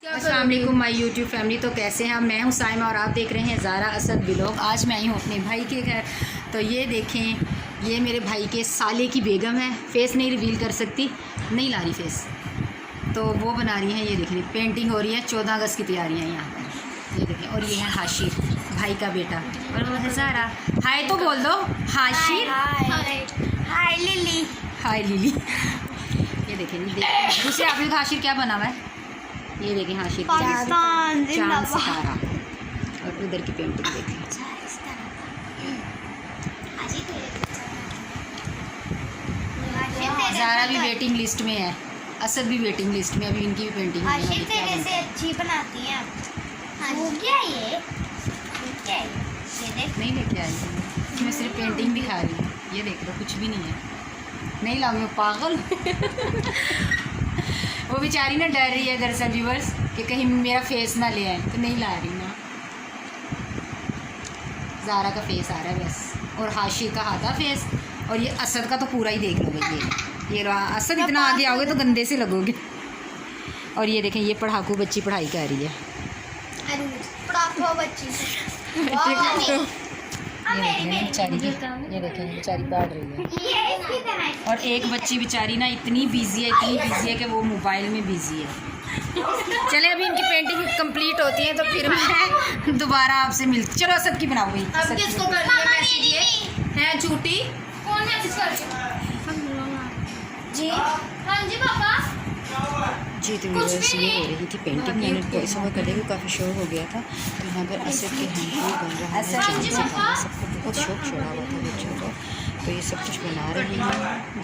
अस्सलाम वालेकुम my YouTube family. तो कैसे हैं? मैं हूं साइमा और आप देख रहे हैं ज़ारा असद ब्लॉग। आज मैं आई हूं अपने भाई के घर। तो ये देखें, ये मेरे भाई के साले की बेगम है। फेस नहीं रिवील कर सकती, नहीं ला रही फेस, तो वो बना रही हैं। ये देखें, पेंटिंग हो रही है। 14 अगस्त की तैयारियाँ यहाँ पर, ये देखें। और ये है हाशिर, भाई का बेटा, और वो है ज़ारा। हाय तो बोल दो हाशिर। हाय लिली। हाय लिली। ये देखें, दूसरे आप लोग हाशिर क्या बना हुआ है? ये देखें हाशिर, पाकिस्तान चांद जिंदाबाद। सितारा। और उधर की पेंटिंग देखें। ज़ारा भी वेटिंग लिस्ट में है, असद भी वेटिंग लिस्ट में। अभी इनकी भी पेंटिंग आशिर तेरे से अच्छी बनाती हैं। वो क्या ये? क्या है? ये देख। नहीं लेके आई थी, मैं सिर्फ पेंटिंग दिखा रही हूँ। ये देख लो, कुछ भी नहीं है। नहीं लाऊंगी, पागल। वो बेचारी ना डर रही है दरअसल व्यूअर्स कि कहीं मेरा फेस ना ले आए, तो नहीं ला रही ना। ज़ारा का फेस आ रहा है बस, और हाशिर का आधा फेस, और ये असद का तो पूरा ही देख लोगे। ये रहा असद। इतना आगे आओगे तो गंदे से लगोगे। और ये देखें, ये पढ़ाकू बच्ची पढ़ाई कर रही है। पढ़ाकू बच्ची ये देखें बेचारी पढ़ रही है। ये इसकी तरह है। और एक बच्ची बेचारी ना इतनी बिजी है कि वो मोबाइल में बिजी है। चले, अभी इनकी पेंटिंग कंप्लीट होती है तो फिर मैं दोबारा आपसे मिलती। चलो असद की बनाओ भाई। अब किसको कर रही है मैसेज? ये है झूठी। कौन मैसेज कर रही है? जी हाँ जी पापा। जी तो व्यूअर्स, ये हो रही थी पेंटिंग। मैंने वॉइस ओवर करने को काफ़ी शौक हो गया था। तो यहाँ पर असद के हैंड बन रहा है, चांद सितारा। सबको बहुत शौक चढ़ा हुआ था बच्चों को, तो ये सब कुछ बना रही हैं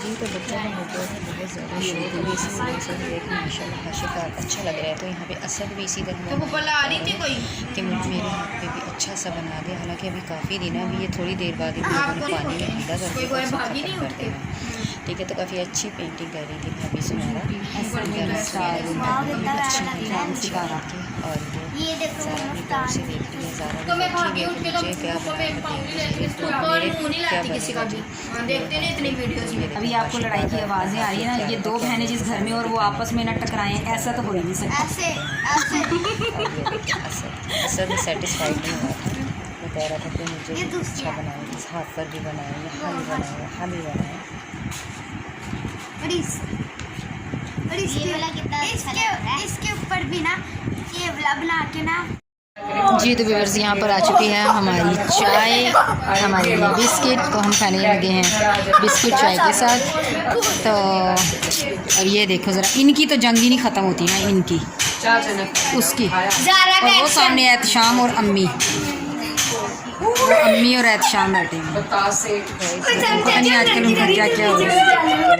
जी। तो बच्चों को हो गया था बहुत ज़्यादा शौक, अभी इसी वजह से देख माशाल्लाह हाशिर का अच्छा लग रहा है। तो यहाँ पे असद भी इसी तरह तो वो बुला रही थी कोई? कि मेरे हाथ पे भी अच्छा सा बना दे। हालांकि अभी काफ़ी दिन है, अभी ये थोड़ी देर बाद ही पानी में ठंडा करके कोई सब भागी खत्म नहीं कर देना। ठीक है, तो काफ़ी अच्छी पेंटिंग कर रही थी भाभी सुनारा। और ये देखो ज़ारा भी गौर से देख रही है। ज़ारा तो मैं भी भागी बैठी उठ है के कि मुझे क्या तो मैं बनाना पाऊंगी है, इसको तो और मेरे मुंह नहीं क्या लाती किसी का भी। बनेगा। हाँ, देखते नहीं इतनी वीडियोस में। अभी आपको लड़ाई की आवाज़ें आ रही है ना, ये दो बहनें जिस घर में, और वो आपस में ना टकराएं, ऐसा तो हो ही नहीं सकता। ऐसे ऐसे असद सेटिस्फाइड नहीं हुआ था। वो कह रहा था कि मुझे ये दूसरी अच्छा बनाए, इस हाथ पर भी बनाए, यहाँ भी बनाए, यहाँ भी बनाए। और इसके वाला कितना अच्छा लग रहा है। इसके ऊपर भी ना ये वाला बना के ना। जी तो व्यूअर्स, यहाँ पर आ चुकी है हमारी चाय, हमारे लिए बिस्किट। तो हम खाने लगे हैं बिस्किट चाय के साथ। तो और ये देखो ज़रा, इनकी तो जंग ही नहीं ख़त्म होती ना, इनकी उसकी। और वो सामने एहतशाम और अम्मी, अम्मी और एहतशाम बैठे हैं। पता नहीं आजकल उनका क्या क्या हो रहा है।